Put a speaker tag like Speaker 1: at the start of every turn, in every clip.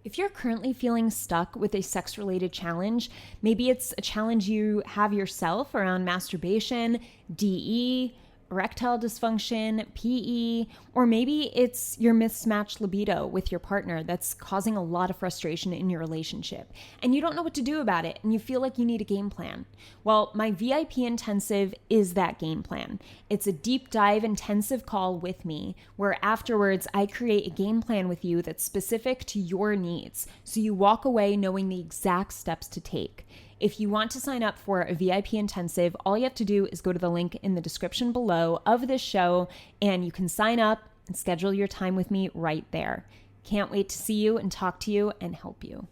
Speaker 1: If you're currently feeling stuck with a sex-related challenge, maybe it's a challenge you have yourself around masturbation, DE, erectile dysfunction, PE, or maybe it's your mismatched libido with your partner that's causing a lot of frustration in your relationship, and you don't know what to do about it, and you feel like you need a game plan. Well, my VIP intensive is that game plan. It's a deep dive intensive call with me where afterwards I create a game plan with you that's specific to your needs, so you walk away knowing the exact steps to take. If you want to sign up for a VIP intensive, all you have to do is go to the link in the description below of this show, and you can sign up and schedule your time with me right there. Can't wait to see you and talk to you and help you.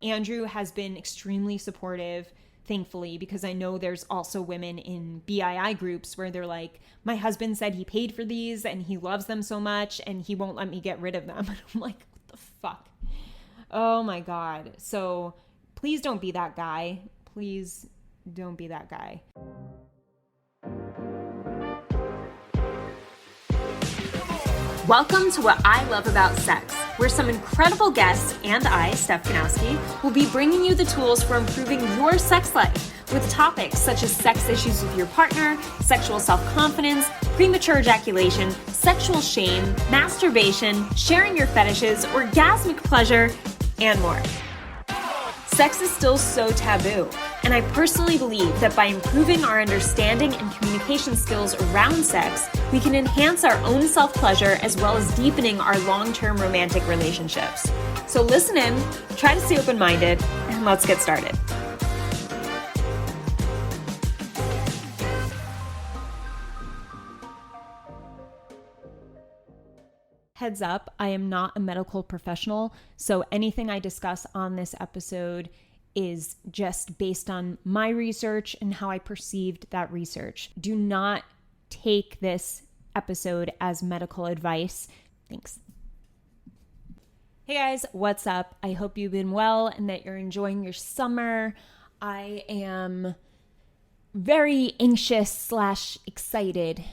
Speaker 1: Andrew has been extremely supportive, thankfully, because I know there's also women in BII groups where they're like, my husband said he paid for these and he loves them so much and he won't let me get rid of them. And I'm like, what the fuck? Oh my God. So please don't be that guy. Please don't be that guy. Welcome to What I Love About Sex, where some incredible guests and I, Steph Kanowski, will be bringing you the tools for improving your sex life with topics such as sex issues with your partner, sexual self-confidence, premature ejaculation, sexual shame, masturbation, sharing your fetishes, orgasmic pleasure, and more. Sex is still so taboo, and I personally believe that by improving our understanding and communication skills around sex, we can enhance our own self-pleasure as well as deepening our long-term romantic relationships. So listen in, try to stay open-minded, and let's get started. Heads up, I am not a medical professional, so anything I discuss on this episode is just based on my research and how I perceived that research. Do not take this episode as medical advice. Thanks. Hey guys, what's up? I hope you've been well and that you're enjoying your summer. I am very anxious / excited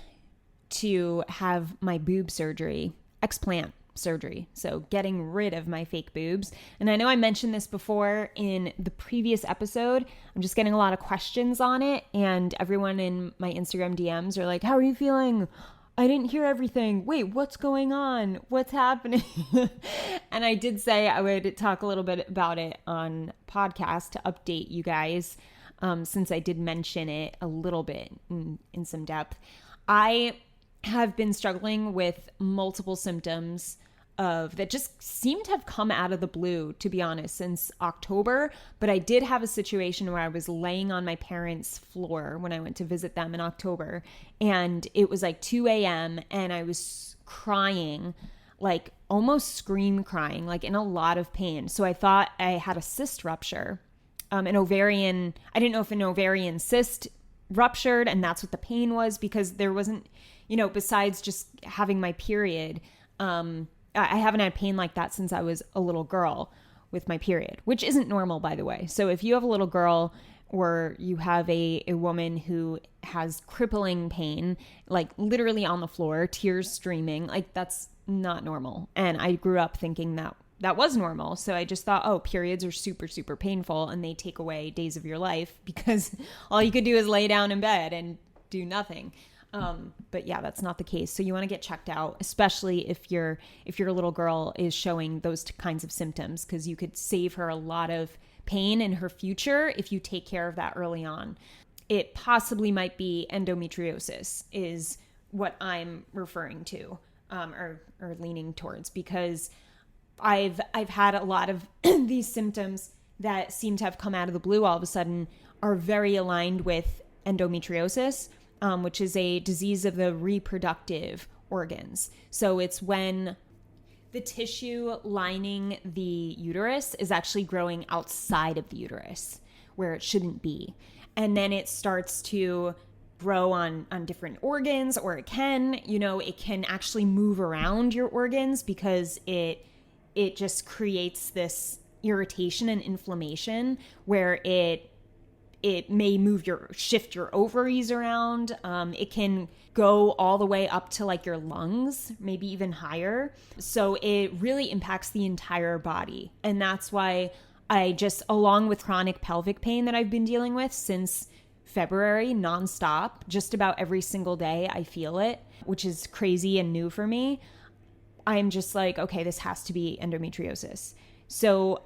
Speaker 1: to have my boob surgery. Explant surgery, so getting rid of my fake boobs. And I know I mentioned this before in the previous episode. I'm just getting a lot of questions on it, and everyone in my Instagram DMs are like, how are you feeling? I didn't hear everything. Wait, what's going on? What's happening? And I did say I would talk a little bit about it on podcast to update you guys, since I did mention it a little bit in some depth. I have been struggling with multiple symptoms that just seem to have come out of the blue, to be honest, since October. But I did have a situation where I was laying on my parents' floor when I went to visit them in October, and it was like 2 a.m. and I was crying, like almost scream crying, like in a lot of pain. So I thought I had a cyst rupture, I didn't know if an ovarian cyst ruptured and that's what the pain was, because there wasn't, besides just having my period, I haven't had pain like that since I was a little girl with my period, which isn't normal, by the way. So if you have a little girl or you have a woman who has crippling pain, like literally on the floor, tears streaming, like that's not normal. And I grew up thinking that was normal. So I just thought, oh, periods are super, super painful and they take away days of your life because all you could do is lay down in bed and do nothing. But yeah, that's not the case. So you want to get checked out, especially if your little girl is showing those kinds of symptoms, because you could save her a lot of pain in her future if you take care of that early on. It possibly might be endometriosis is what I'm referring to, or leaning towards, because I've had a lot of these symptoms that seem to have come out of the blue all of a sudden are very aligned with endometriosis, which is a disease of the reproductive organs. So it's when the tissue lining the uterus is actually growing outside of the uterus where it shouldn't be. And then it starts to grow on different organs, or it can actually move around your organs because it just creates this irritation and inflammation where it It may shift your ovaries around. It can go all the way up to like your lungs, maybe even higher. So it really impacts the entire body. And that's why I just, along with chronic pelvic pain that I've been dealing with since February, nonstop, just about every single day, I feel it, which is crazy and new for me. I'm just like, okay, this has to be endometriosis. So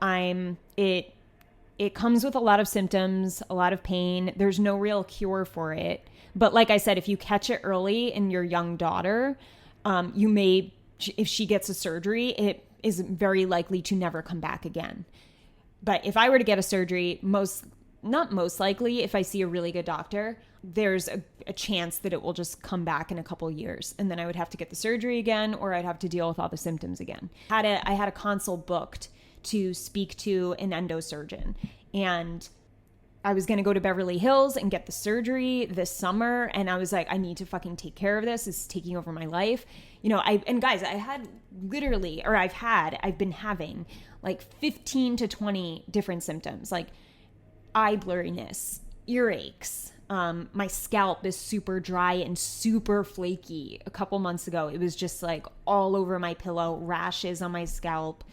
Speaker 1: it comes with a lot of symptoms, a lot of pain. There's no real cure for it. But like I said, if you catch it early in your young daughter, you may, if she gets a surgery, it is very likely to never come back again. But if I were to get a surgery, not most likely, if I see a really good doctor, there's a chance that it will just come back in a couple years. And then I would have to get the surgery again, or I'd have to deal with all the symptoms again. I had a consult booked to speak to an endosurgeon, and I was going to go to Beverly Hills and get the surgery this summer. And I was like, I need to fucking take care of this. This is taking over my life. I've been having like 15 to 20 different symptoms, like eye blurriness, earaches. My scalp is super dry and super flaky. A couple months ago, it was just like all over my pillow, rashes on my scalp.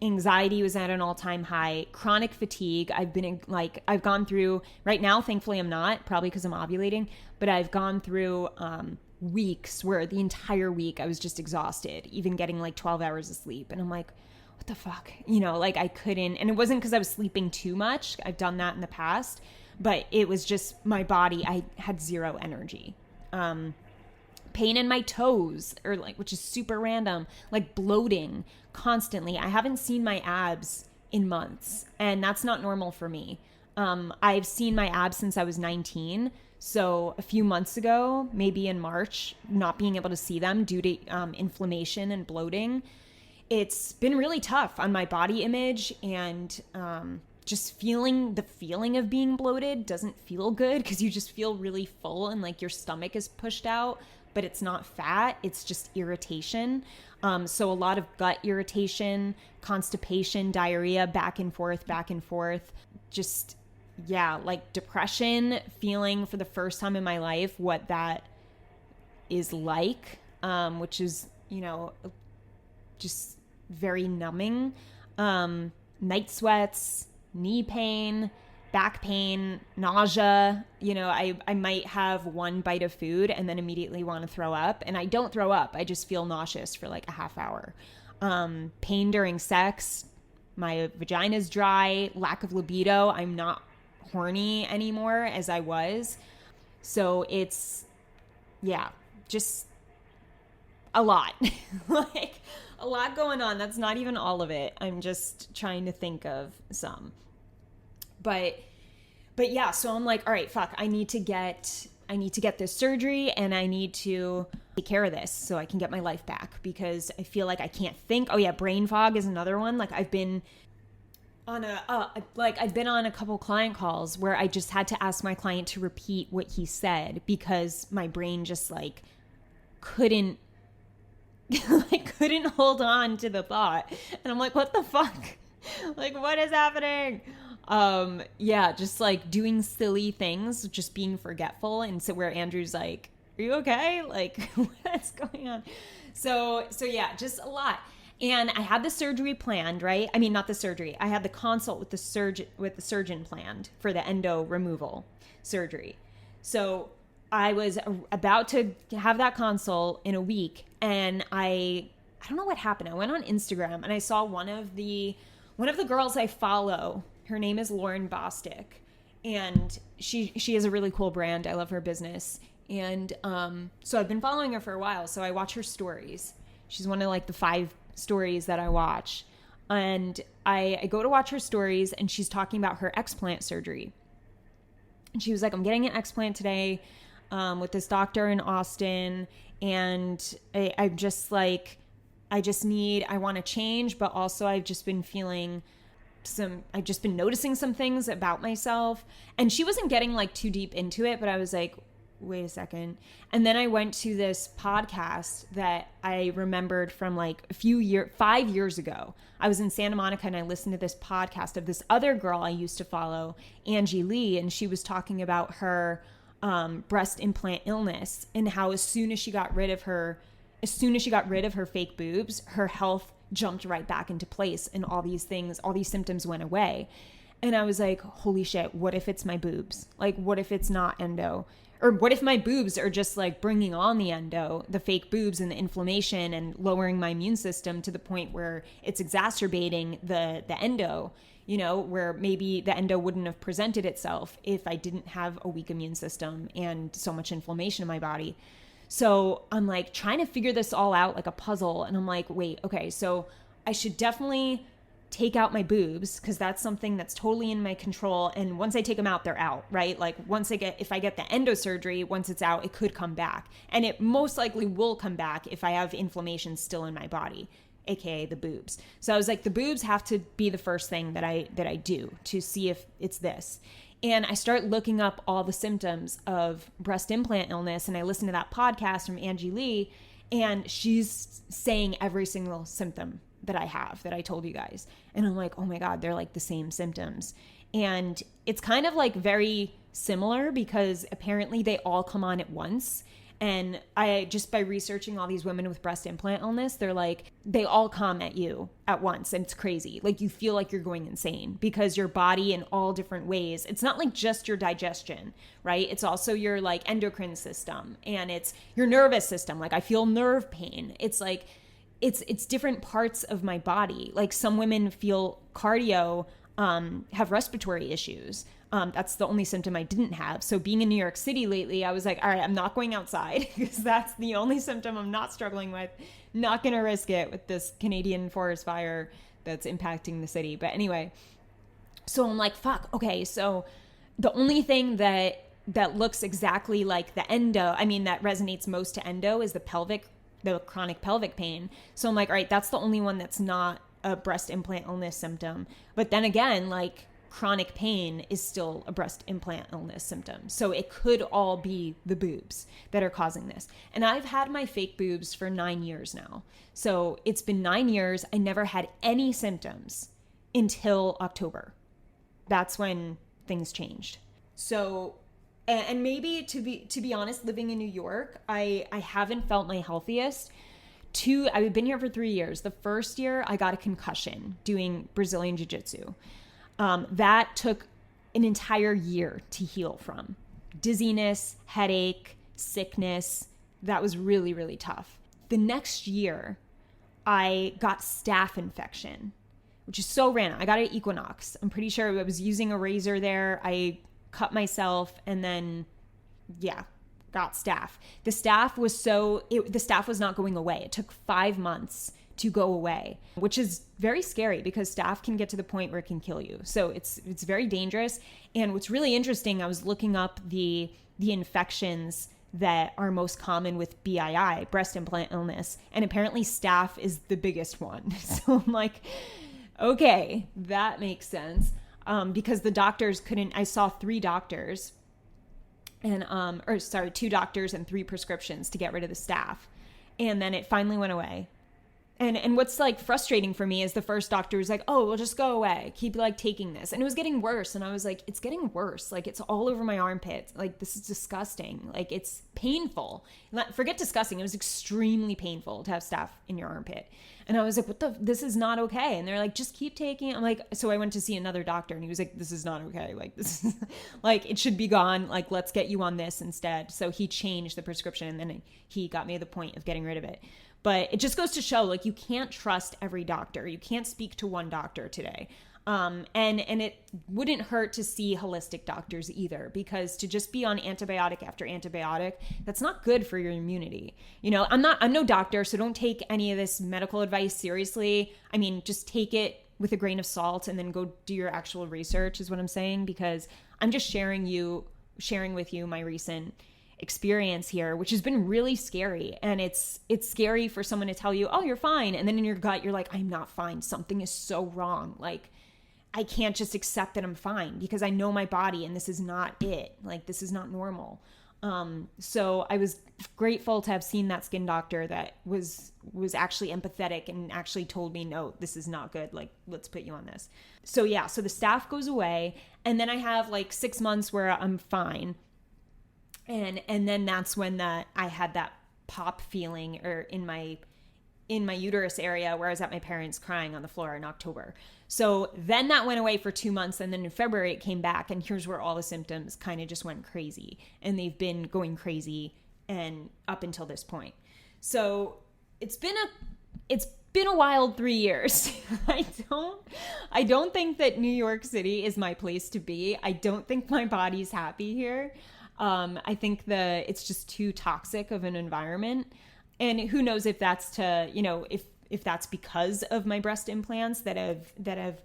Speaker 1: Anxiety was at an all-time high. Chronic fatigue. I've gone through, right now, thankfully I'm not, probably because I'm ovulating, but I've gone through weeks where the entire week I was just exhausted, even getting like 12 hours of sleep. And I'm like, what the fuck? I couldn't, and it wasn't because I was sleeping too much. I've done that in the past, but it was just my body. I had zero energy. Pain in my toes, which is super random, like bloating constantly. I haven't seen my abs in months, and that's not normal for me. I've seen my abs since I was 19. So a few months ago, maybe in March, not being able to see them due to inflammation and bloating, it's been really tough on my body image, and just the feeling of being bloated doesn't feel good, because you just feel really full and like your stomach is pushed out, but it's not fat, it's just irritation. So a lot of gut irritation, constipation, diarrhea, back and forth, just, yeah, like depression, feeling for the first time in my life what that is like, which is, just very numbing. Night sweats, knee pain, back pain, nausea. I might have one bite of food and then immediately want to throw up. And I don't throw up. I just feel nauseous for like a half hour. Pain during sex. My vagina's dry. Lack of libido. I'm not horny anymore as I was. So it's, yeah, just a lot. Like a lot going on. That's not even all of it. I'm just trying to think of some. But yeah, so I'm like, all right, fuck, I need to get this surgery, and I need to take care of this so I can get my life back, because I feel like I can't think. Oh yeah, brain fog is another one. Like I've been on a couple client calls where I just had to ask my client to repeat what he said, because my brain just like couldn't hold on to the thought. And I'm like, what the fuck? Like, what is happening? Yeah, just like doing silly things, just being forgetful. And so where Andrew's like, are you okay? Like, what's going on? So yeah, just a lot. And I had the surgery planned, right? I mean, not the surgery. I had the consult with the surgeon planned for the endo removal surgery. So I was about to have that consult in a week, and I don't know what happened. I went on Instagram and I saw one of the girls I follow. Her name is Lauren Bostic, and she has a really cool brand. I love her business. And so I've been following her for a while. So I watch her stories. She's one of like the 5 stories that I watch. And I go to watch her stories, and she's talking about her explant surgery. And she was like, I'm getting an explant today with this doctor in Austin. And I'm just like, I want to change, but also I've just been noticing some things about myself. And she wasn't getting like too deep into it, but I was like, wait a second. And then I went to this podcast that I remembered from like 5 years ago. I was in Santa Monica and I listened to this podcast of this other girl I used to follow, Angie Lee, and she was talking about her breast implant illness and how as soon as she got rid of her fake boobs, her health jumped right back into place and all these symptoms went away. And I was like, holy shit, what if it's my boobs? Like, what if it's not endo? Or what if my boobs are just like bringing on the endo, the fake boobs and the inflammation and lowering my immune system to the point where it's exacerbating the endo, you know, where maybe the endo wouldn't have presented itself if I didn't have a weak immune system and so much inflammation in my body. So I'm like trying to figure this all out like a puzzle. And I'm like, wait, okay, so I should definitely take out my boobs because that's something that's totally in my control. And once I take them out, they're out, right? Like if I get the endo surgery, once it's out, it could come back. And it most likely will come back if I have inflammation still in my body, AKA the boobs. So I was like, the boobs have to be the first thing that I do to see if it's this. And I start looking up all the symptoms of breast implant illness. And I listen to that podcast from Angie Lee, and she's saying every single symptom that I have that I told you guys. And I'm like, oh my God, they're like the same symptoms. And it's kind of like very similar because apparently they all come on at once. And I just by researching all these women with breast implant illness, they're like, they all come at you at once. And it's crazy. Like you feel like you're going insane because your body in all different ways, it's not like just your digestion, right? It's also your like endocrine system and it's your nervous system. Like I feel nerve pain. It's like, it's different parts of my body. Like some women feel cardio, have respiratory issues. That's the only symptom I didn't have. So being in New York City lately, I was like, all right, I'm not going outside because that's the only symptom I'm not struggling with. Not going to risk it with this Canadian forest fire that's impacting the city. But anyway, so I'm like, fuck. Okay. So the only thing that looks exactly like the endo, that resonates most to endo is the chronic pelvic pain. So I'm like, all right, that's the only one that's not a breast implant illness symptom. But then again, like chronic pain is still a breast implant illness symptom. So it could all be the boobs that are causing this. And I've had my fake boobs for 9 years now. So it's been 9 years. I never had any symptoms until October. That's when things changed. So and maybe to be honest, living in New York, I haven't felt my healthiest. I've been here for 3 years. The first year I got a concussion doing Brazilian Jiu-Jitsu. That took an entire year to heal from. Dizziness, headache, sickness. That was really, really tough. The next year I got staph infection, which is so random. I got it at Equinox. I'm pretty sure I was using a razor there. I cut myself and then, got staph. The staph was not going away. It took 5 months to go away, which is very scary because staph can get to the point where it can kill you. So it's very dangerous. And what's really interesting, I was looking up the infections that are most common with BII, breast implant illness, and apparently staph is the biggest one. So I'm like, okay, that makes sense. Because the doctors I saw 3 doctors and, 2 doctors and 3 prescriptions to get rid of the staph. And then it finally went away. And what's like frustrating for me is the first doctor was like, oh, we'll just go away. Keep like taking this. And it was getting worse. And I was like, it's getting worse. Like it's all over my armpits. Like this is disgusting. Like it's painful. Forget disgusting. It was extremely painful to have staph in your armpit. And I was like, this is not okay. And they're like, just keep taking it. I'm like, so I went to see another doctor and he was like, this is not okay. Like this is like, it should be gone. Like, let's get you on this instead. So he changed the prescription and then he got me to the point of getting rid of it. But it just goes to show, like, you can't trust every doctor. You can't speak to one doctor today. And it wouldn't hurt to see holistic doctors either, because to just be on antibiotic after antibiotic, that's not good for your immunity. You know, I'm no doctor, so don't take any of this medical advice seriously. Just take it with a grain of salt and then go do your actual research is what I'm saying, because I'm just sharing with you my recent experience here, which has been really scary. And it's scary for someone to tell you, oh, you're fine. And then in your gut, you're like, I'm not fine. Something is so wrong. Like, I can't just accept that I'm fine because I know my body and this is not it. Like, this is not normal. So I was grateful to have seen that skin doctor that was actually empathetic and actually told me, no, this is not good. Like, let's put you on this. So yeah, so the staph goes away, and then I have like 6 months where I'm fine. And then that's when I had that pop feeling or in my uterus area where I was at my parents' crying on the floor in October. So then that went away for 2 months. And then in February it came back, and here's where all the symptoms kind of just went crazy. And they've been going crazy and up until this point. So it's been a wild 3 years. I don't think that New York City is my place to be. I don't think my body's happy here. I think it's just too toxic of an environment. And who knows if that's to, if that's because of my breast implants that have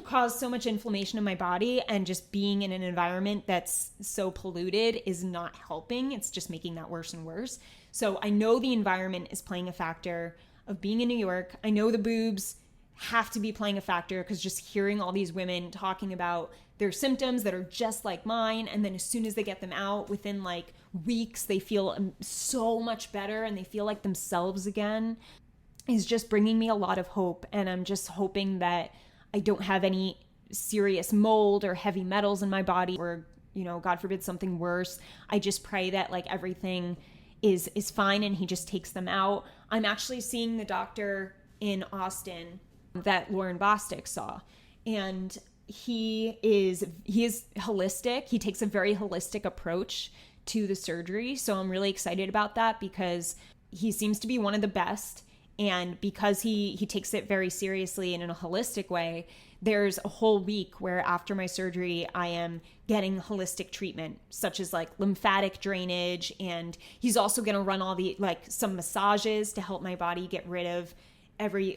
Speaker 1: caused so much inflammation in my body, and just being in an environment that's so polluted is not helping. It's just making that worse and worse. So I know the environment is playing a factor of being in New York. I know the boobs have to be playing a factor, because just hearing all these women talking about their symptoms that are just like mine, and then as soon as they get them out, within like weeks, they feel so much better and they feel like themselves again, is just bringing me a lot of hope. And I'm just hoping that I don't have any serious mold or heavy metals in my body, or, God forbid, something worse. I just pray that like everything is fine and he just takes them out. I'm actually seeing the doctor in Austin that Lauren Bostic saw, and he is holistic. He takes a very holistic approach to the surgery. So I'm really excited about that, because he seems to be one of the best. And because he takes it very seriously and in a holistic way, there's a whole week where after my surgery, I am getting holistic treatment, such as like lymphatic drainage. And he's also going to run some massages to help my body get rid of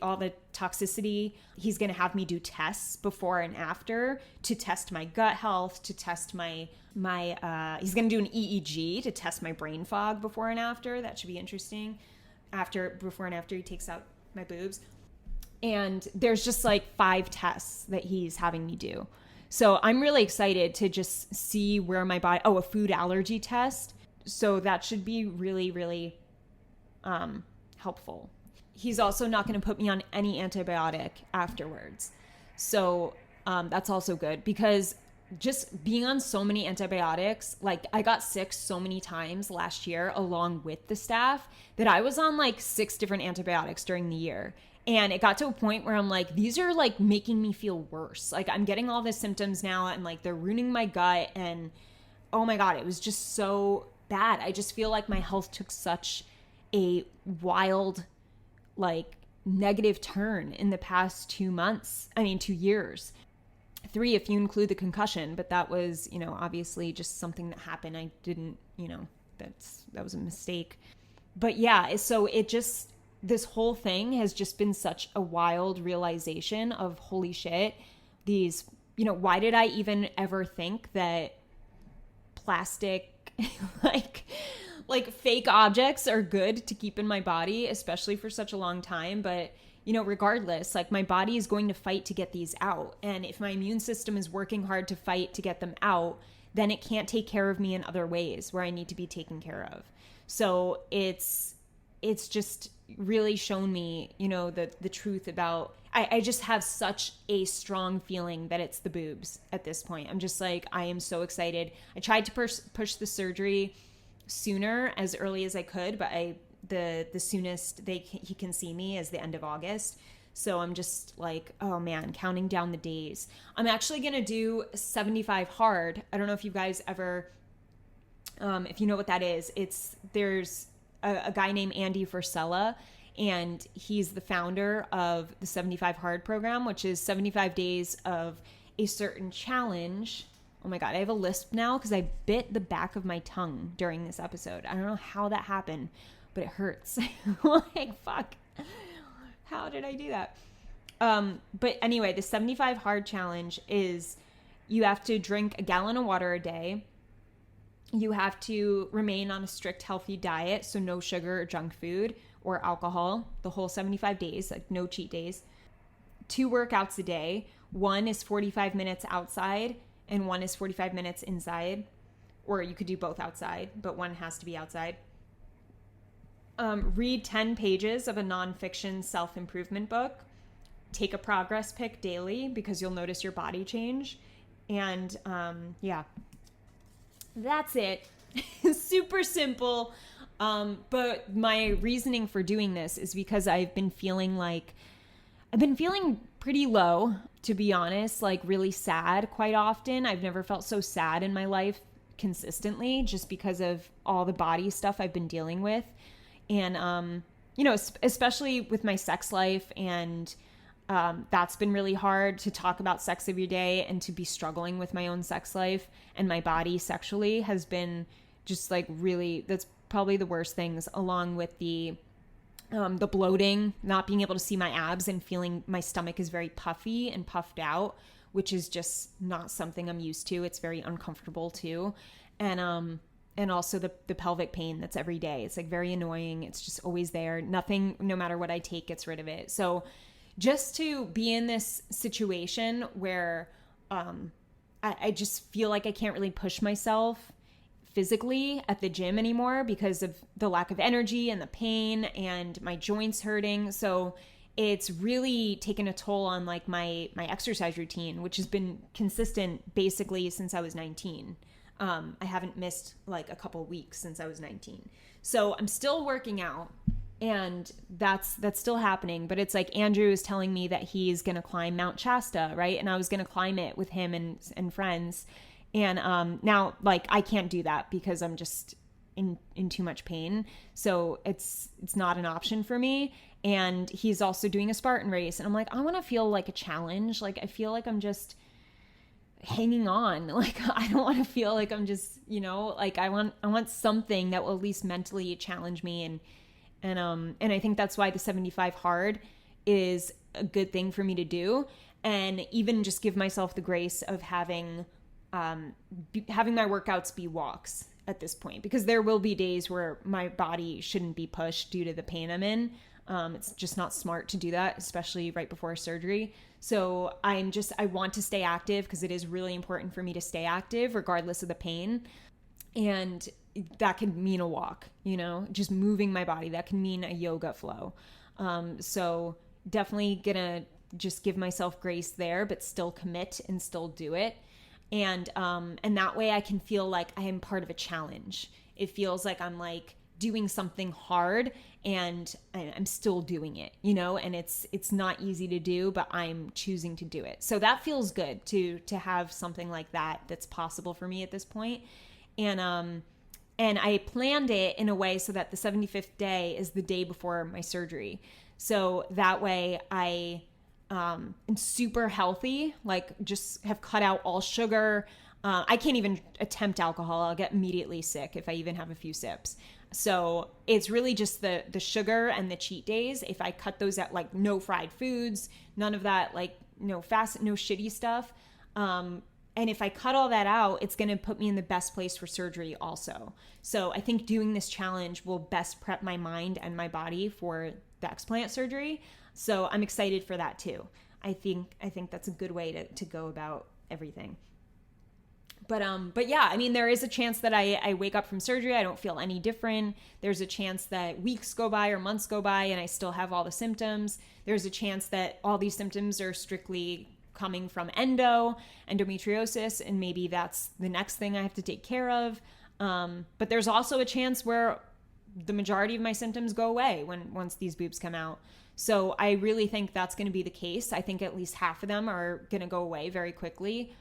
Speaker 1: all the toxicity. He's going to have me do tests before and after to test my gut health, to test he's going to do an EEG to test my brain fog before and after. That should be interesting. Before and after he takes out my boobs. And there's just like 5 tests that he's having me do. So I'm really excited to just see where my body, a food allergy test. So that should be really, really helpful. He's also not going to put me on any antibiotic afterwards. So that's also good, because just being on so many antibiotics, like I got sick so many times last year along with the staph, that I was on like 6 different antibiotics during the year. And it got to a point where I'm like, these are like making me feel worse. Like I'm getting all the symptoms now, and like they're ruining my gut. And oh my God, it was just so bad. I just feel like my health took such a wild, like negative turn in the past 2 years. 3 if you include the concussion, but that was, obviously just something that happened. I didn't, that was a mistake. But yeah, so this whole thing has just been such a wild realization of holy shit, why did I even ever think that plastic, like fake objects are good to keep in my body, especially for such a long time. But regardless, like my body is going to fight to get these out. And if my immune system is working hard to fight to get them out, then it can't take care of me in other ways where I need to be taken care of. So it's just really shown me, the truth about, I just have such a strong feeling that it's the boobs at this point. I'm just like, I am so excited. I tried to push the surgery sooner, as early as I could, but the soonest he can see me is the end of August. So I'm just like, oh man, counting down the days. I'm actually going to do 75 hard. I don't know if you guys ever, if you know what that is. There's a guy named Andy Frisella, and he's the founder of the 75 hard program, which is 75 days of a certain challenge. Oh my God, I have a lisp now because I bit the back of my tongue during this episode. I don't know how that happened, but it hurts. Like, fuck. How did I do that? But anyway, the 75 hard challenge is you have to drink a gallon of water a day. You have to remain on a strict healthy diet, so no sugar or junk food or alcohol the whole 75 days, like no cheat days. 2 workouts a day. 1 is 45 minutes outside and 1 is 45 minutes inside. or you could do both outside, but one has to be outside. Read 10 pages of a nonfiction self-improvement book. Take a progress pic daily because you'll notice your body change. And yeah, that's it. Super simple. But my reasoning for doing this is because I've been feeling pretty low, to be honest, like really sad quite often. I've never felt so sad in my life consistently just because of all the body stuff I've been dealing with. And, especially with my sex life, and that's been really hard to talk about sex every day, and to be struggling with my own sex life and my body sexually has been just like really, that's probably the worst things, along with the bloating, not being able to see my abs and feeling my stomach is very puffy and puffed out, which is just not something I'm used to. It's very uncomfortable too. And also the pelvic pain that's every day. It's like very annoying. It's just always there. Nothing, no matter what I take, gets rid of it. So just to be in this situation where I just feel like I can't really push myself physically at the gym anymore because of the lack of energy and the pain and my joints hurting. So it's really taken a toll on like my exercise routine, which has been consistent basically since I was 19. I haven't missed like a couple weeks since I was 19. So I'm still working out, and that's still happening. But it's like Andrew is telling me that he's going to climb Mount Shasta, right? And I was going to climb it with him and friends. And now like I can't do that because I'm just in too much pain. So it's not an option for me. And he's also doing a Spartan race. And I'm like, I want to feel like a challenge. Like I feel like I'm just hanging on. Like I don't want to feel like I'm just, like I want something that will at least mentally challenge me. And I think that's why the 75 hard is a good thing for me to do. And even just give myself the grace of having my workouts be walks at this point, because there will be days where my body shouldn't be pushed due to the pain I'm in. It's just not smart to do that, especially right before surgery. So I want to stay active because it is really important for me to stay active regardless of the pain. And that can mean a walk, just moving my body. That can mean a yoga flow. So definitely gonna just give myself grace there, but still commit and still do it. And that way I can feel like I am part of a challenge. It feels like I'm like doing something hard and I'm still doing it, and it's not easy to do, but I'm choosing to do it. So that feels good to have something like that that's possible for me at this point. And I planned it in a way so that the 75th day is the day before my surgery. So that way I am super healthy, like just have cut out all sugar. I can't even attempt alcohol. I'll get immediately sick if I even have a few sips. So it's really just the sugar and the cheat days. If I cut those out, like no fried foods, none of that, like no fast, no shitty stuff. And if I cut all that out, it's going to put me in the best place for surgery also. So I think doing this challenge will best prep my mind and my body for the explant surgery. So I'm excited for that too. I think that's a good way to go about everything. But yeah, I mean, there is a chance that I wake up from surgery, I don't feel any different. There's a chance that weeks go by or months go by and I still have all the symptoms. There's a chance that all these symptoms are strictly coming from endometriosis, and maybe that's the next thing I have to take care of. But there's also a chance where the majority of my symptoms go away once these boobs come out. So I really think that's going to be the case. I think at least half of them are going to go away very quickly.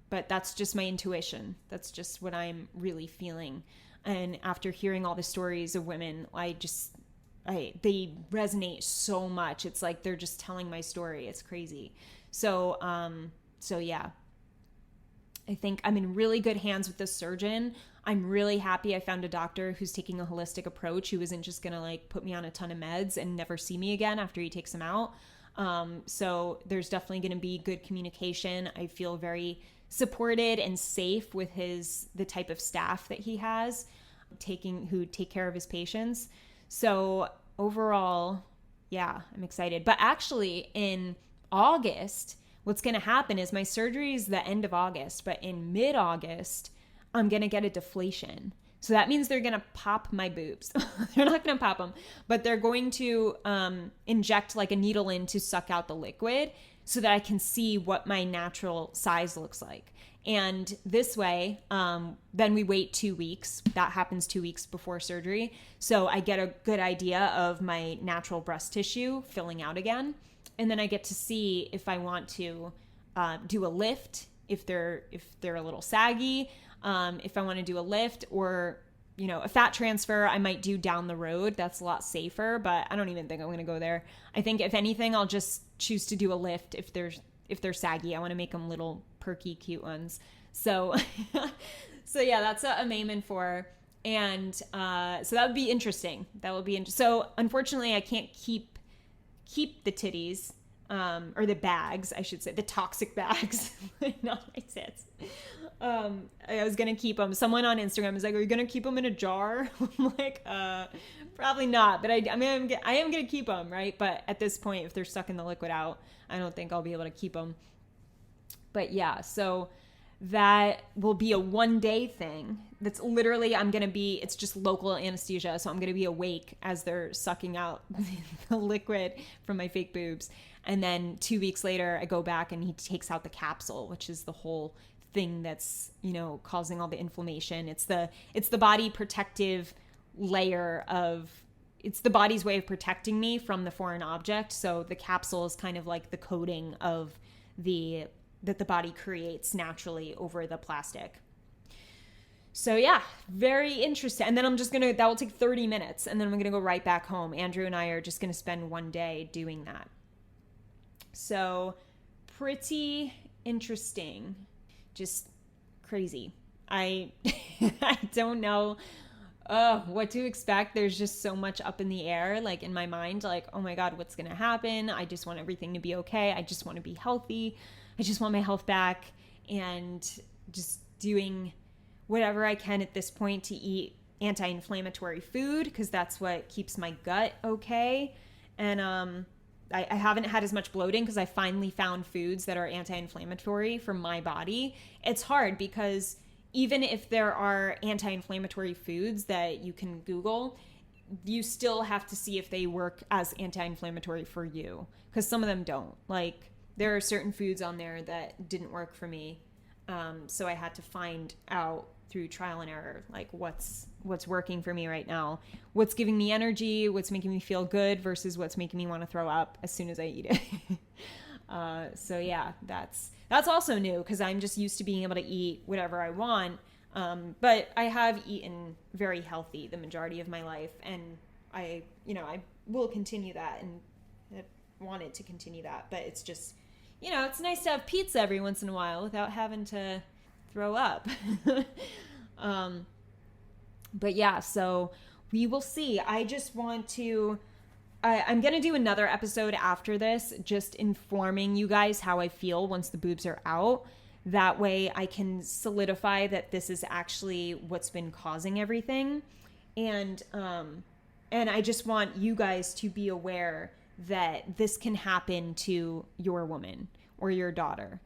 Speaker 1: But that's just my intuition. That's just what I'm really feeling. And after hearing all the stories of women, they resonate so much. It's like they're just telling my story. It's crazy. So yeah, I think I'm in really good hands with the surgeon. I'm really happy I found a doctor who's taking a holistic approach, who isn't just going to like put me on a ton of meds and never see me again after he takes them out. So there's definitely going to be good communication. I feel very supported and safe with the type of staff that he has who take care of his patients. So overall, yeah, I'm excited. But actually in August, what's going to happen is my surgery is the end of August, but in mid-August, I'm going to get a deflation. So that means they're going to pop my boobs. They're not going to pop them, but they're going to inject like a needle in to suck out the liquid so that I can see what my natural size looks like. And this way, then we wait 2 weeks. That happens 2 weeks before surgery. So I get a good idea of my natural breast tissue filling out again. And then I get to see if I want to do a lift, if they're a little saggy, if I want to do a lift, or, you know, a fat transfer I might do down the road. That's a lot safer, but I don't even think I'm going to go there. I think if anything, I'll just choose to do a lift if they're saggy. I want to make them little perky, cute ones. So, so yeah, that's what I'm aiming for. And so that would be interesting. So unfortunately, I can't keep the titties, or the bags, I should say, the toxic bags, not my tits. I was going to keep them. Someone on Instagram was like, are you going to keep them in a jar? I'm like, probably not, but I am going to keep them, right? But at this point, if they're sucking the liquid out, I don't think I'll be able to keep them. But yeah, so that will be a 1-day thing. That's literally, it's just local anesthesia. So I'm going to be awake as they're sucking out the liquid from my fake boobs. And then 2 weeks later, I go back and he takes out the capsule, which is the whole thing that's, you know, causing all the inflammation. It's the body protective layer it's the body's way of protecting me from the foreign object. So the capsule is kind of like the coating of that the body creates naturally over the plastic. So yeah, very interesting. And then that will take 30 minutes and then I'm going to go right back home. Andrew and I are just going to spend 1 day doing that. So pretty interesting, just crazy. I don't know what to expect. There's just so much up in the air, like in my mind, like, oh my God, what's going to happen? I just want everything to be okay. I just want to be healthy. I just want my health back, and just doing whatever I can at this point to eat anti-inflammatory food, because that's what keeps my gut okay. And I haven't had as much bloating because I finally found foods that are anti-inflammatory for my body. It's hard because even if there are anti-inflammatory foods that you can Google, you still have to see if they work as anti-inflammatory for you, because some of them don't. Like, there are certain foods on there that didn't work for me. So I had to find out through trial and error, like what's working for me right now, what's giving me energy, what's making me feel good versus what's making me want to throw up as soon as I eat it. So yeah, that's also new because I'm just used to being able to eat whatever I want. But I have eaten very healthy the majority of my life, and I will continue that, and I wanted to continue that, but it's just, it's nice to have pizza every once in a while without having to throw up. But yeah, so we will see. I just want to, I'm going to do another episode after this, just informing you guys how I feel once the boobs are out. That way I can solidify that this is actually what's been causing everything. And I just want you guys to be aware that this can happen to your woman or your daughter.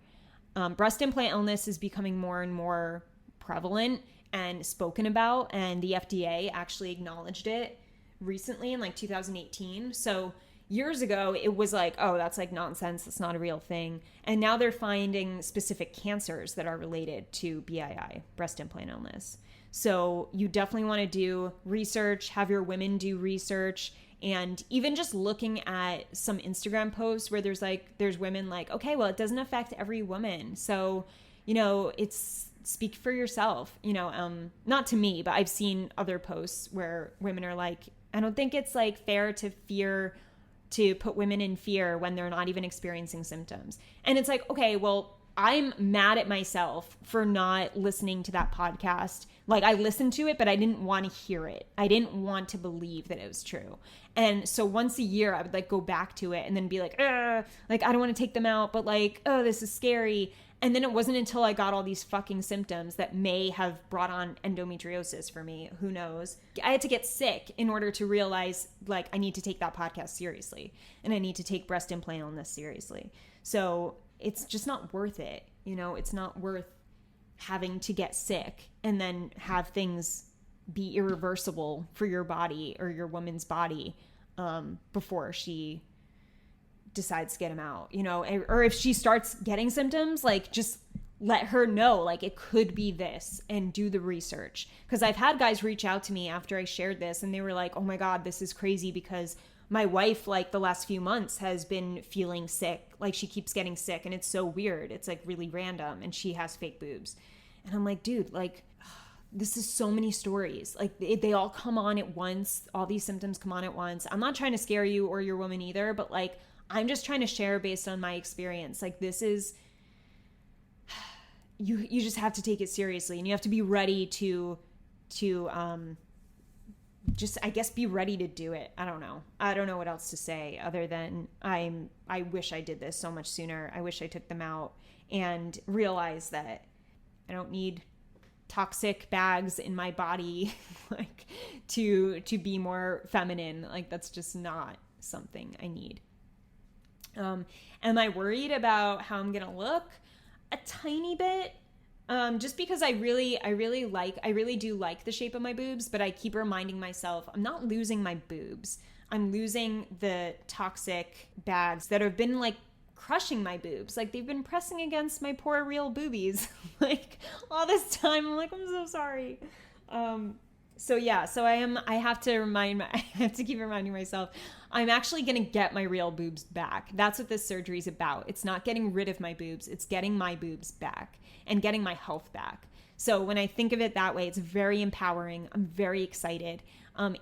Speaker 1: Breast implant illness is becoming more and more prevalent and spoken about, and the FDA actually acknowledged it recently in like 2018. So years ago, it was like, oh, that's like nonsense. That's not a real thing. And now they're finding specific cancers that are related to BII, breast implant illness. So you definitely want to do research, have your women do research. And even just looking at some Instagram posts where there's women like, okay, well, it doesn't affect every woman. So, it's speak for yourself, not to me, but I've seen other posts where women are like, I don't think it's like fair to put women in fear when they're not even experiencing symptoms. And it's like, okay, well, I'm mad at myself for not listening to that podcast. Like, I listened to it, but I didn't want to hear it. I didn't want to believe that it was true. And so once a year, I would like go back to it and then be like, I don't want to take them out, but like, oh, this is scary. And then it wasn't until I got all these fucking symptoms that may have brought on endometriosis for me. Who knows? I had to get sick in order to realize, like, I need to take that podcast seriously. And I need to take breast implant illness seriously. So it's just not worth it. It's not worth having to get sick and then have things be irreversible for your body or your woman's body before she decides to get him out, you know, or if she starts getting symptoms, like just let her know, like it could be this, and do the research. Because I've had guys reach out to me after I shared this and they were like, oh my God, this is crazy because my wife, like the last few months, has been feeling sick. Like she keeps getting sick and it's so weird. It's like really random, and she has fake boobs. And I'm like, dude, like this is so many stories. Like they all come on at once. All these symptoms come on at once. I'm not trying to scare you or your woman either, but like I'm just trying to share based on my experience. Like this is, you just have to take it seriously, and you have to be ready to just, I guess, be ready to do it. I don't know what else to say other than I wish I did this so much sooner. I wish I took them out and realized that I don't need toxic bags in my body like to be more feminine. Like that's just not something I need. Am I worried about how I'm gonna look? A tiny bit. Just because I really do like the shape of my boobs, but I keep reminding myself I'm not losing my boobs. I'm losing the toxic bags that have been like crushing my boobs. Like they've been pressing against my poor real boobies like all this time. I'm like, I'm so sorry. So I have to keep reminding myself I'm actually going to get my real boobs back. That's what this surgery is about. It's not getting rid of my boobs. It's getting my boobs back and getting my health back. So when I think of it that way, it's very empowering. I'm very excited.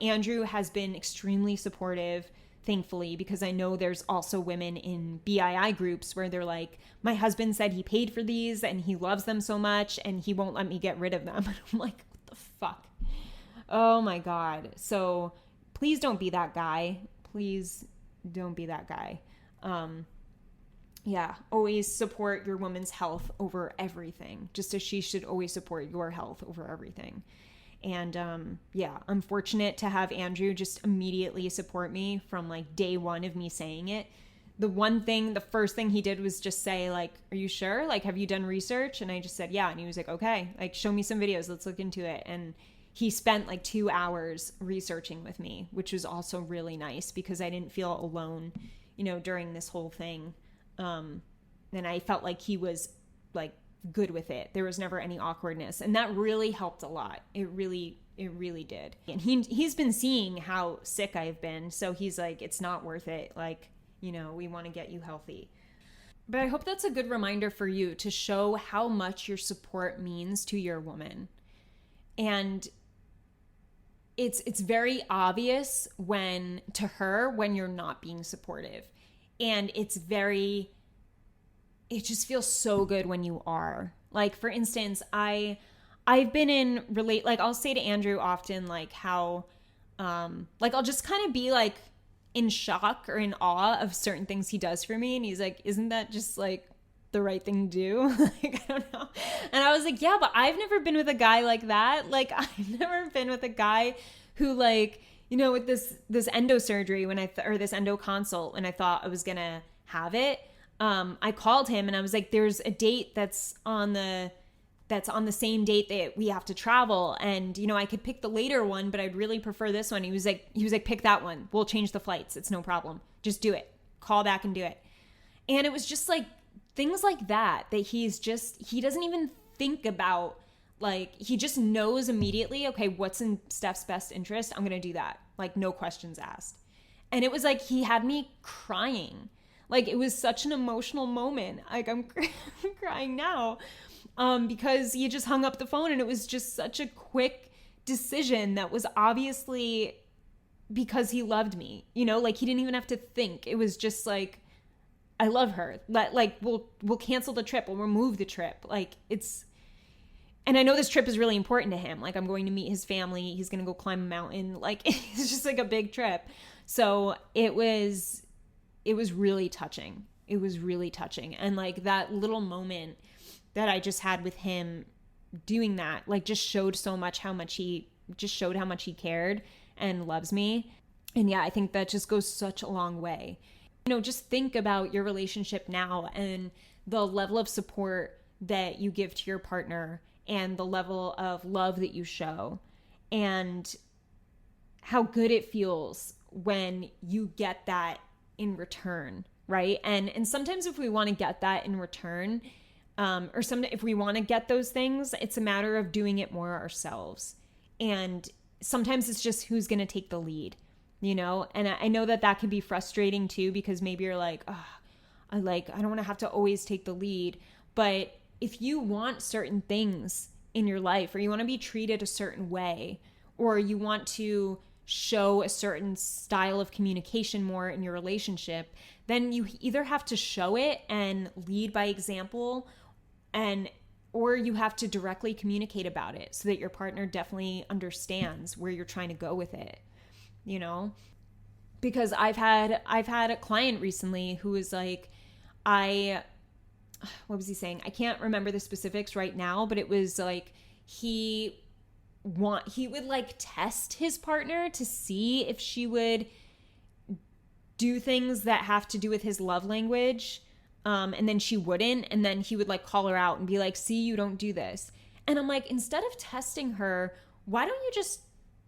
Speaker 1: Andrew has been extremely supportive, thankfully, because I know there's also women in BII groups where they're like, my husband said he paid for these and he loves them so much and he won't let me get rid of them. And I'm like, what the fuck? Oh my God. So please don't be that guy. Please don't be that guy. Always support your woman's health over everything, just as she should always support your health over everything. And I'm fortunate to have Andrew just immediately support me from like day one of me saying it. The first thing he did was just say like, are you sure? Like, have you done research? And I just said, yeah. And he was like, okay, like show me some videos. Let's look into it. And he spent like 2 hours researching with me, which was also really nice because I didn't feel alone, you know, during this whole thing. And I felt like he was like good with it. There was never any awkwardness. And that really helped a lot. It really did. And he's been seeing how sick I've been. So he's like, it's not worth it. Like, you know, we want to get you healthy. But I hope that's a good reminder for you to show how much your support means to your woman. And it's very obvious when you're not being supportive. And it just feels so good when you are. Like, for instance, I've been I'll say to Andrew often, like how, like I'll just kind of be like in shock or in awe of certain things he does for me. And he's like, isn't that just like the right thing to do? Like, I don't know. And I was like, yeah, but I've never been with a guy like that. Like, I've never been with a guy who, like, you know, with this endo surgery or this endo consult, when I thought I was going to have it, I called him and I was like, there's a date that's on the same date that we have to travel. And, you know, I could pick the later one, but I'd really prefer this one. He was like, pick that one. We'll change the flights. It's no problem. Just do it. Call back and do it. And it was just like things like that he doesn't even think about. Like, he just knows immediately, okay, what's in Steph's best interest? I'm going to do that. Like, no questions asked. And it was like, he had me crying. Like, it was such an emotional moment. Like, I'm crying now because he just hung up the phone, and it was just such a quick decision that was obviously because he loved me. You know, like, he didn't even have to think. It was just like, I love her. Like, we'll cancel the trip. We'll remove the trip. Like, and I know this trip is really important to him. Like, I'm going to meet his family. He's going to go climb a mountain. Like, it's just like a big trip. So it was really touching. It was really touching. And like that little moment that I just had with him doing that, like, just showed how much he cared and loves me. And yeah, I think that just goes such a long way. You know, just think about your relationship now and the level of support that you give to your partner and the level of love that you show, and how good it feels when you get that in return, right? And sometimes if we want to get that in return, if we want to get those things, it's a matter of doing it more ourselves. And sometimes it's just who's going to take the lead, And I know that can be frustrating too, because maybe you're like, oh, I don't want to have to always take the lead. But if you want certain things in your life, or you want to be treated a certain way, or you want to show a certain style of communication more in your relationship, then you either have to show it and lead by example, or you have to directly communicate about it so that your partner definitely understands where you're trying to go with it, Because I've had a client recently who was like, what was he saying? I can't remember the specifics right now, but it was like he would like test his partner to see if she would do things that have to do with his love language, and then she wouldn't, and then he would like call her out and be like, see, you don't do this. And I'm like, instead of testing her, why don't you just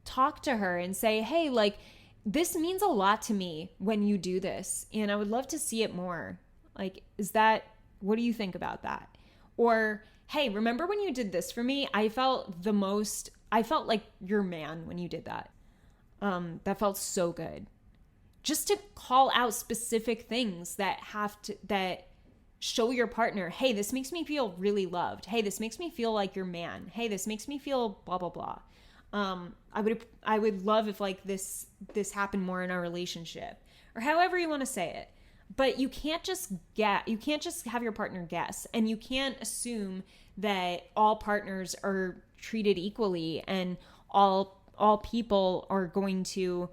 Speaker 1: talk to her and say, hey, like, this means a lot to me when you do this, and I would love to see it more. Like, what do you think about that? Or, hey, remember when you did this for me? I felt like your man when you did that. That felt so good. Just to call out specific things that show your partner, hey, this makes me feel really loved. Hey, this makes me feel like your man. Hey, this makes me feel blah, blah, blah. I would love if like this happened more in our relationship, or however you want to say it. But you can't just have your partner guess, and you can't assume that all partners are treated equally and all people are going to,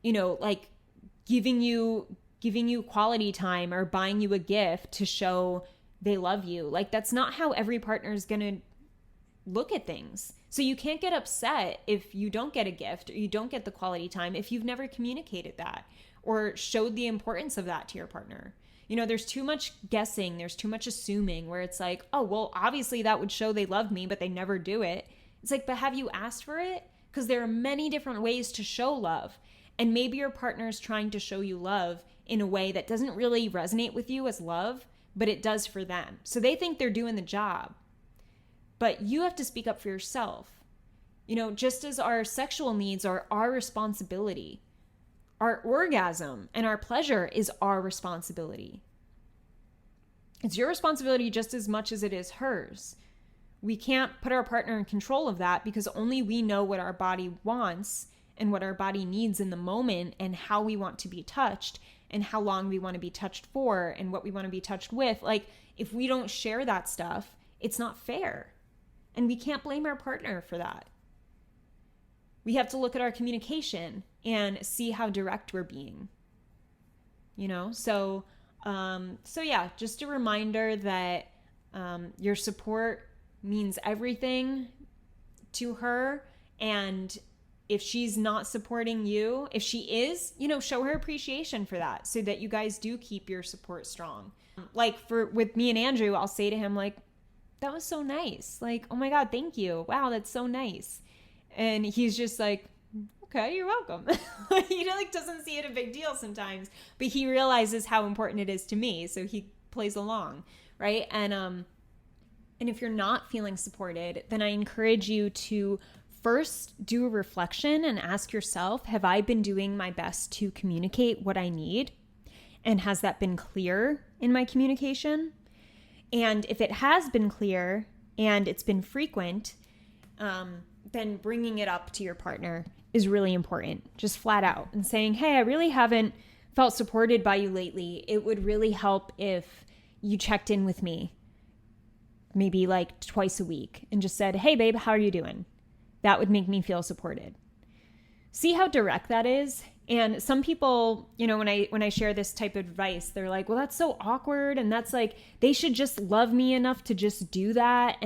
Speaker 1: like giving you quality time or buying you a gift to show they love you. Like, that's not how every partner is going to look at things. So you can't get upset if you don't get a gift or you don't get the quality time if you've never communicated that or showed the importance of that to your partner. There's too much guessing, there's too much assuming, where it's like, oh, well, obviously that would show they love me, but they never do it. It's like, but have you asked for it? Because there are many different ways to show love. And maybe your partner is trying to show you love in a way that doesn't really resonate with you as love, but it does for them. So they think they're doing the job. But you have to speak up for yourself. Just as our sexual needs are our responsibility, our orgasm and our pleasure is our responsibility. It's your responsibility just as much as it is hers. We can't put our partner in control of that, because only we know what our body wants and what our body needs in the moment, and how we want to be touched, and how long we want to be touched for, and what we want to be touched with. Like, if we don't share that stuff, it's not fair. And we can't blame our partner for that. We have to look at our communication and see how direct we're being. So yeah, just a reminder that your support means everything to her. And if she's not supporting you, if she is, show her appreciation for that, so that you guys do keep your support strong. Like with me and Andrew, I'll say to him, like, that was so nice. Like, oh my God, thank you. Wow, that's so nice. And he's just like, okay, you're welcome. He doesn't see it a big deal sometimes, but he realizes how important it is to me. So he plays along, right? And if you're not feeling supported, then I encourage you to first do a reflection and ask yourself, have I been doing my best to communicate what I need? And has that been clear in my communication? And if it has been clear and it's been frequent, then bringing it up to your partner is really important. Just flat out and saying, hey, I really haven't felt supported by you lately. It would really help if you checked in with me maybe like twice a week and just said, hey, babe, how are you doing? That would make me feel supported. See how direct that is? And some people, when I share this type of advice, they're like, well, that's so awkward. And that's like, they should just love me enough to just do that.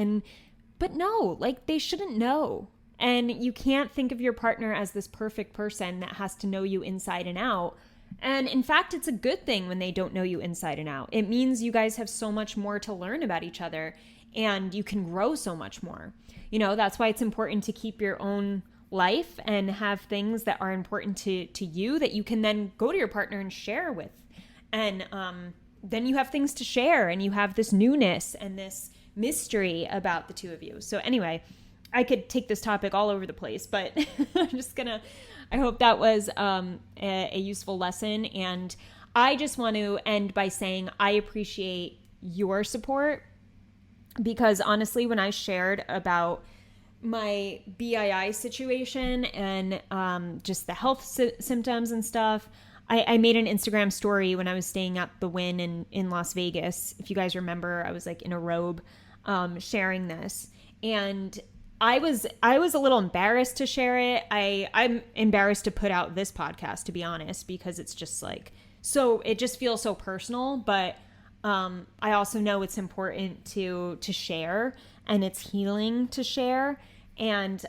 Speaker 1: But no, like, they shouldn't know. And you can't think of your partner as this perfect person that has to know you inside and out. And in fact, it's a good thing when they don't know you inside and out. It means you guys have so much more to learn about each other and you can grow so much more. You know, that's why it's important to keep your own life and have things that are important to you that you can then go to your partner and share with. And then you have things to share and you have this newness and this mystery about the two of you. So anyway, I could take this topic all over the place, but I hope that was a useful lesson. And I just want to end by saying I appreciate your support, because honestly, when I shared about my BII situation and just the health symptoms and stuff, I made an Instagram story when I was staying at the Wynn in Las Vegas. If you guys remember, I was like in a robe sharing this. And I was a little embarrassed to share it. I'm embarrassed to put out this podcast, to be honest, because it's just like, so it just feels so personal. But I also know it's important to share, and it's healing to share. And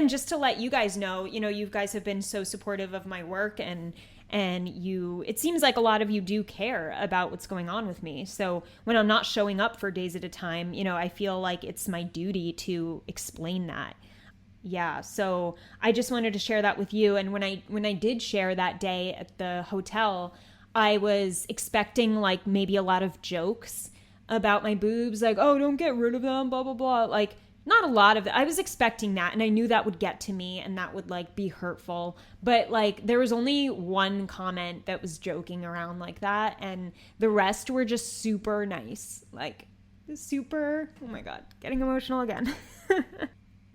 Speaker 1: just to let you guys know, you know, you guys have been so supportive of my work, and it seems like a lot of you do care about what's going on with me. So when I'm not showing up for days at a time, you know, I feel like it's my duty to explain that. Yeah. So I just wanted to share that with you. And when I did share that day at the hotel, I was expecting like maybe a lot of jokes about my boobs, like, oh, don't get rid of them, blah, blah, blah. Like, not a lot of it. I was expecting that, and I knew that would get to me and that would like be hurtful. But like there was only one comment that was joking around like that, and the rest were just super nice. Like super, oh my God, getting emotional again.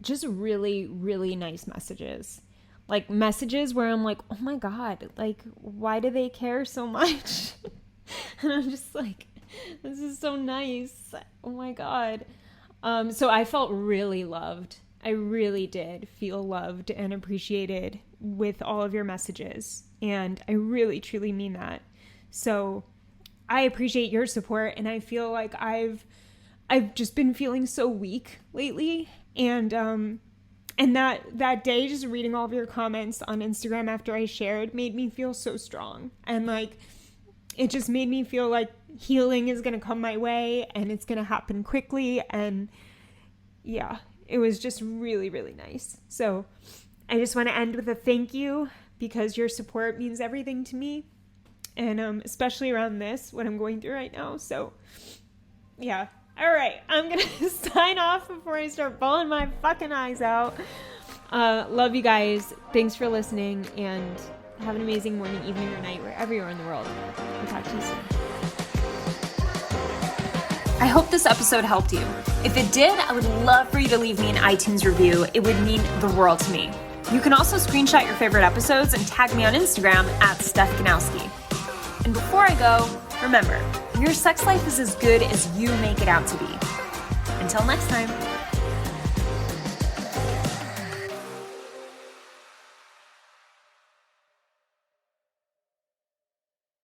Speaker 1: Just really, really nice messages. Like messages where I'm like, oh my God, like why do they care so much? And I'm just like, this is so nice. Oh my God. So I felt really loved. I really did feel loved and appreciated with all of your messages. And I really, truly mean that. So I appreciate your support. And I feel like I've just been feeling so weak lately. And that day, just reading all of your comments on Instagram after I shared made me feel so strong. And like, it just made me feel like healing is going to come my way and it's going to happen quickly. And yeah, it was just really, really nice. So I just want to end with a thank you, because your support means everything to me. And especially around this, what I'm going through right now. So yeah. All right. I'm going to sign off before I start bawling my fucking eyes out. Love you guys. Thanks for listening, and have an amazing morning, evening, or night, wherever you are in the world. I'll talk to you soon. I hope this episode helped you. If it did, I would love for you to leave me an iTunes review. It would mean the world to me. You can also screenshot your favorite episodes and tag me on Instagram at Steph Ganowski. And before I go, remember, your sex life is as good as you make it out to be. Until next time.